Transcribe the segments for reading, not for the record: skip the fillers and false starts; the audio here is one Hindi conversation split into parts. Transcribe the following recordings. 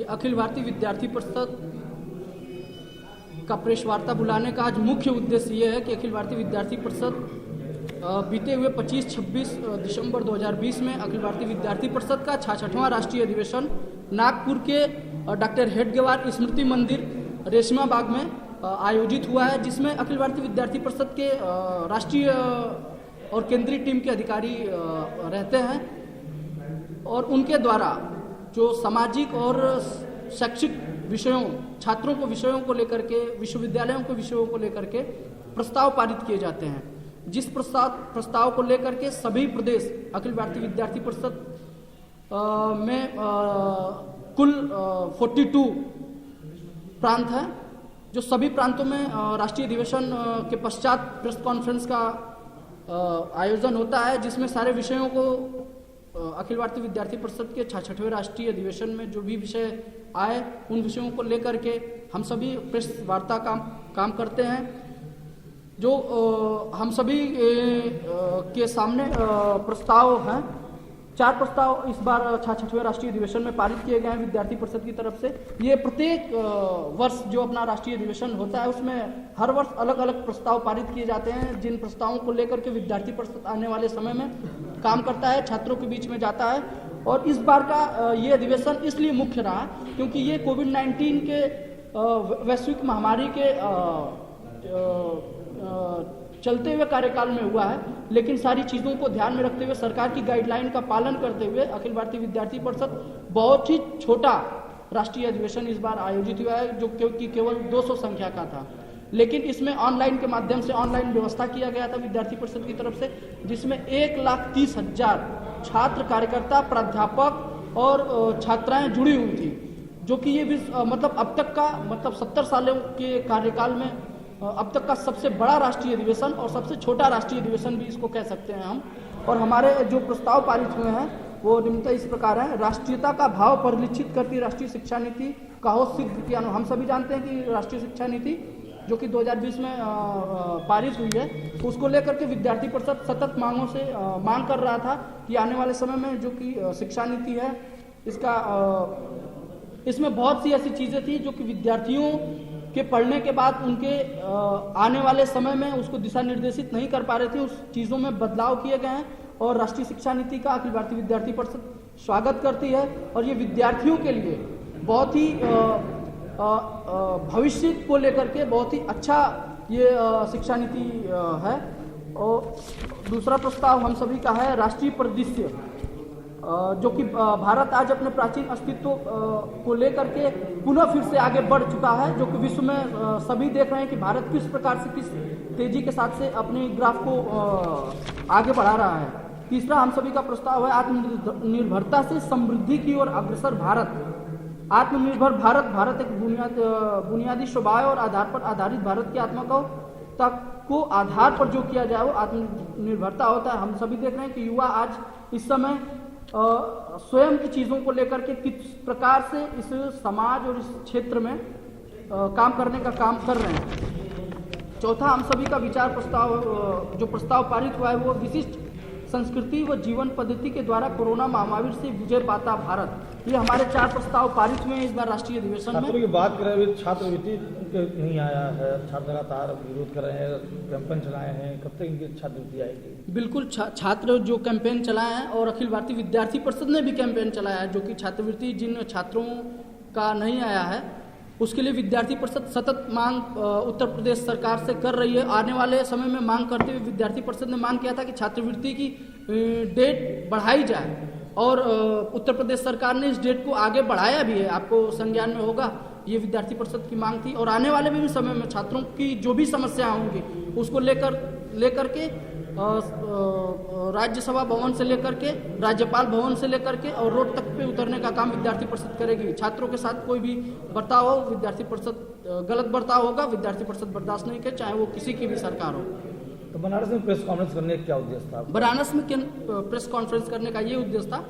अखिल भारतीय विद्यार्थी परिषद का प्रेस वार्ता बुलाने का आज मुख्य उद्देश्य ये है कि अखिल भारतीय विद्यार्थी परिषद बीते हुए 25-26 दिसंबर 2020 में अखिल भारतीय विद्यार्थी परिषद का 66वां राष्ट्रीय अधिवेशन नागपुर के डॉक्टर हेडगेवार स्मृति मंदिर रेशमा बाग में आयोजित हुआ है, जिसमें अखिल भारतीय विद्यार्थी परिषद के राष्ट्रीय और केंद्रीय टीम के अधिकारी रहते हैं और उनके द्वारा जो सामाजिक और शैक्षिक विषयों, छात्रों को विषयों को लेकर के, विश्वविद्यालयों के विषयों को लेकर के प्रस्ताव पारित किए जाते हैं। जिस प्रस्ताव को लेकर के सभी प्रदेश अखिल भारतीय विद्यार्थी परिषद में कुल 42 प्रांत हैं, जो सभी प्रांतों में राष्ट्रीय अधिवेशन के पश्चात प्रेस कॉन्फ्रेंस का आयोजन होता है, जिसमें सारे विषयों को अखिल भारतीय विद्यार्थी परिषद के 66वें राष्ट्रीय अधिवेशन में जो भी विषय आए उन विषयों को लेकर के हम सभी प्रेस वार्ता काम करते हैं। जो हम सभी के सामने प्रस्ताव हैं, 4 प्रस्ताव इस बार 66वें राष्ट्रीय अधिवेशन में पारित किए गए हैं विद्यार्थी परिषद की तरफ से। ये प्रत्येक वर्ष जो अपना राष्ट्रीय अधिवेशन होता है उसमें हर वर्ष अलग अलग प्रस्ताव पारित किए जाते हैं, जिन प्रस्तावों को लेकर के विद्यार्थी परिषद आने वाले समय में काम करता है, छात्रों के बीच में जाता है। और इस बार का ये अधिवेशन इसलिए मुख्य रहा क्योंकि ये कोविड-19 के वैश्विक महामारी के चलते हुए कार्यकाल में हुआ है, लेकिन सारी चीज़ों को ध्यान में रखते हुए, सरकार की गाइडलाइन का पालन करते हुए अखिल भारतीय विद्यार्थी परिषद बहुत ही छोटा राष्ट्रीय अधिवेशन इस बार आयोजित हुआ है, जो क्योंकि केवल 200 संख्या का था। लेकिन इसमें ऑनलाइन के माध्यम से ऑनलाइन व्यवस्था किया गया था विद्यार्थी परिषद की तरफ से, जिसमें 1,30,000 छात्र, कार्यकर्ता, प्राध्यापक और छात्राएं जुड़ी हुई थी, जो कि ये मतलब अब तक का 70 सालों के कार्यकाल में अब तक का सबसे बड़ा राष्ट्रीय अधिवेशन और सबसे छोटा राष्ट्रीय अधिवेशन भी इसको कह सकते हैं हम। और हमारे जो प्रस्ताव पारित हुए हैं वो निम्नतः इस प्रकार है। राष्ट्रीयता का भाव परिलक्षित करती राष्ट्रीय शिक्षा नीति का हो सिद्ध किया। हम सभी जानते हैं कि राष्ट्रीय शिक्षा नीति जो कि 2020 में पारित हुई है, उसको लेकर के विद्यार्थी परिषद सतत मांगों से मांग कर रहा था कि आने वाले समय में जो कि शिक्षा नीति है इसमें बहुत सी ऐसी चीज़ें थी जो कि विद्यार्थियों के पढ़ने के बाद उनके आने वाले समय में उसको दिशा निर्देशित नहीं कर पा रहे थे। उस चीज़ों में बदलाव किए गए हैं और राष्ट्रीय शिक्षा नीति का अखिल भारतीय विद्यार्थी परिषद स्वागत करती है। और ये विद्यार्थियों के लिए बहुत ही भविष्य को लेकर के बहुत ही अच्छा ये शिक्षा नीति है। और दूसरा प्रस्ताव हम सभी का है राष्ट्रीय परिदृश्य, जो कि भारत आज अपने प्राचीन अस्तित्व को लेकर के पुनः फिर से आगे बढ़ चुका है, जो कि विश्व में सभी देख रहे हैं कि भारत किस प्रकार से, किस तेजी के साथ से अपने ग्राफ को आगे बढ़ा रहा है। तीसरा हम सभी का प्रस्ताव है आत्मनिर्भरता से समृद्धि की ओर अग्रसर भारत। आत्मनिर्भर भारत, भारत एक बुनियादी स्वभाव और आधार पर आधारित भारत की आत्मा को आधार पर जो किया जाए वो आत्मनिर्भरता होता है। हम सभी देख रहे हैं कि युवा आज इस समय स्वयं की चीज़ों को लेकर के किस प्रकार से इस समाज और इस क्षेत्र में काम करने का काम कर रहे हैं। चौथा हम सभी का विचार प्रस्ताव, जो प्रस्ताव पारित हुआ है वो विशिष्ट संस्कृति व जीवन पद्धति के द्वारा कोरोना महामारी से विजय पाता भारत। ये हमारे 4 प्रस्ताव पारित हुए हैं इस बार राष्ट्रीय अधिवेशन में। छात्रों की बात कर रहे हैं, छात्रवृत्ति नहीं आया है, छात्र लगातार विरोध कर रहे हैं, कैंपेन चलाए हैं, कब तक इनकी छात्रवृत्ति आएगी? बिल्कुल, छात्र जो कैंपेन चलाए हैं और अखिल भारतीय विद्यार्थी परिषद ने भी कैंपेन चलाया है, जो कि छात्रवृत्ति जिन छात्रों का नहीं आया है उसके लिए विद्यार्थी परिषद सतत मांग उत्तर प्रदेश सरकार से कर रही है। आने वाले समय में मांग करते हुए विद्यार्थी परिषद ने मांग किया था कि छात्रवृत्ति की डेट बढ़ाई जाए और उत्तर प्रदेश सरकार ने इस डेट को आगे बढ़ाया भी है, आपको संज्ञान में होगा। ये विद्यार्थी परिषद की मांग थी और आने वाले भी समय में छात्रों की जो भी समस्या होंगी उसको लेकर के राज्यसभा भवन से लेकर के राज्यपाल भवन से लेकर के और रोड तक पे उतरने का काम विद्यार्थी परिषद करेगी। छात्रों के साथ कोई भी बर्ताव हो, विद्यार्थी परिषद गलत बर्ताव होगा, विद्यार्थी परिषद बर्दाश्त नहीं करे, चाहे वो किसी की भी सरकार हो। तो बनारस में प्रेस कॉन्फ्रेंस करने का क्या उद्देश्य था? बनारस में प्रेस कॉन्फ्रेंस करने का ये उद्देश्य था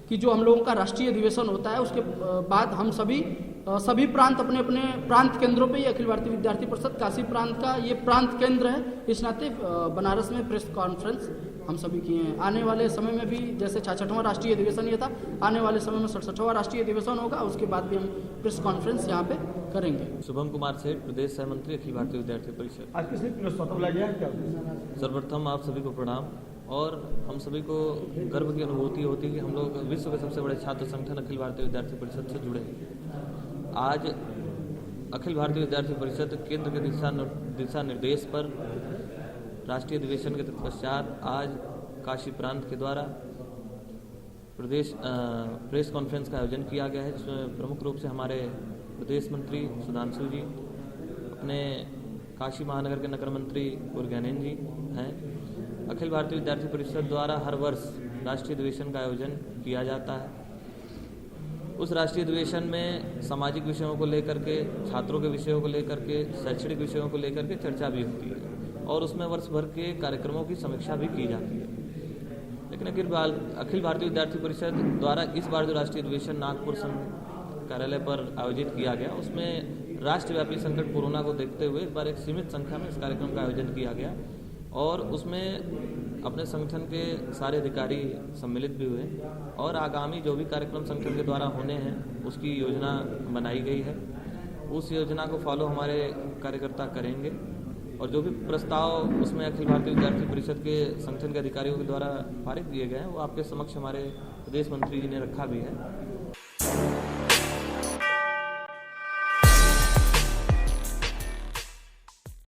कि जो हम लोगों का राष्ट्रीय अधिवेशन होता है उसके बाद हम सभी प्रांत अपने अपने प्रांत केंद्रों पे, अखिल भारतीय विद्यार्थी परिषद काशी प्रांत का ये प्रांत केंद्र है, इस नाते बनारस में प्रेस कॉन्फ्रेंस हम सभी किए हैं। आने वाले समय में भी जैसे 66वां राष्ट्रीय अधिवेशन ये था, आने वाले समय में 67वां राष्ट्रीय अधिवेशन होगा, उसके बाद भी हम प्रेस कॉन्फ्रेंस यहाँ पे करेंगे। शुभम कुमार सेठ, प्रदेश सह मंत्री, अखिल भारतीय विद्यार्थी परिषद। आज किस लिए प्रेस वार्ता बुलाया गया है, क्या? सर्वप्रथम आप सभी को प्रणाम, और हम सभी को गर्व की अनुभूति होती है कि हम लोग विश्व के सबसे बड़े छात्र संगठन अखिल भारतीय विद्यार्थी परिषद से जुड़े हैं। आज अखिल भारतीय विद्यार्थी परिषद केंद्र के दिशा निर्देश पर राष्ट्रीय अधिवेशन के तत्पश्चात आज काशी प्रांत के द्वारा प्रेस कॉन्फ्रेंस का आयोजन किया गया है, जिसमें प्रमुख रूप से हमारे प्रदेश मंत्री सुधांशु जी, अपने काशी महानगर के नगर मंत्री गुरज्ञानेन जी हैं। अखिल भारतीय विद्यार्थी परिषद द्वारा हर वर्ष राष्ट्रीय अधिवेशन का आयोजन किया जाता है। उस राष्ट्रीय अधिवेशन में सामाजिक विषयों को लेकर के, छात्रों के विषयों को लेकर के, शैक्षणिक विषयों को लेकर के चर्चा भी होती है, और उसमें वर्ष भर के कार्यक्रमों की समीक्षा भी की जाती है। लेकिन अखिल भारतीय विद्यार्थी परिषद द्वारा इस बार जो राष्ट्रीय अधिवेशन नागपुर संघ कार्यालय पर आयोजित किया गया, उसमें राष्ट्रव्यापी संकट कोरोना को देखते हुए इस बार एक सीमित संख्या में इस कार्यक्रम का आयोजन किया गया, और उसमें अपने संगठन के सारे अधिकारी सम्मिलित भी हुए, और आगामी जो भी कार्यक्रम संगठन के द्वारा होने हैं उसकी योजना बनाई गई है। उस योजना को फॉलो हमारे कार्यकर्ता करेंगे, और जो भी प्रस्ताव उसमें अखिल भारतीय विद्यार्थी परिषद के संगठन के अधिकारियों के द्वारा पारित किए गए हैं वो आपके समक्ष हमारे प्रदेश मंत्री जी ने रखा भी है।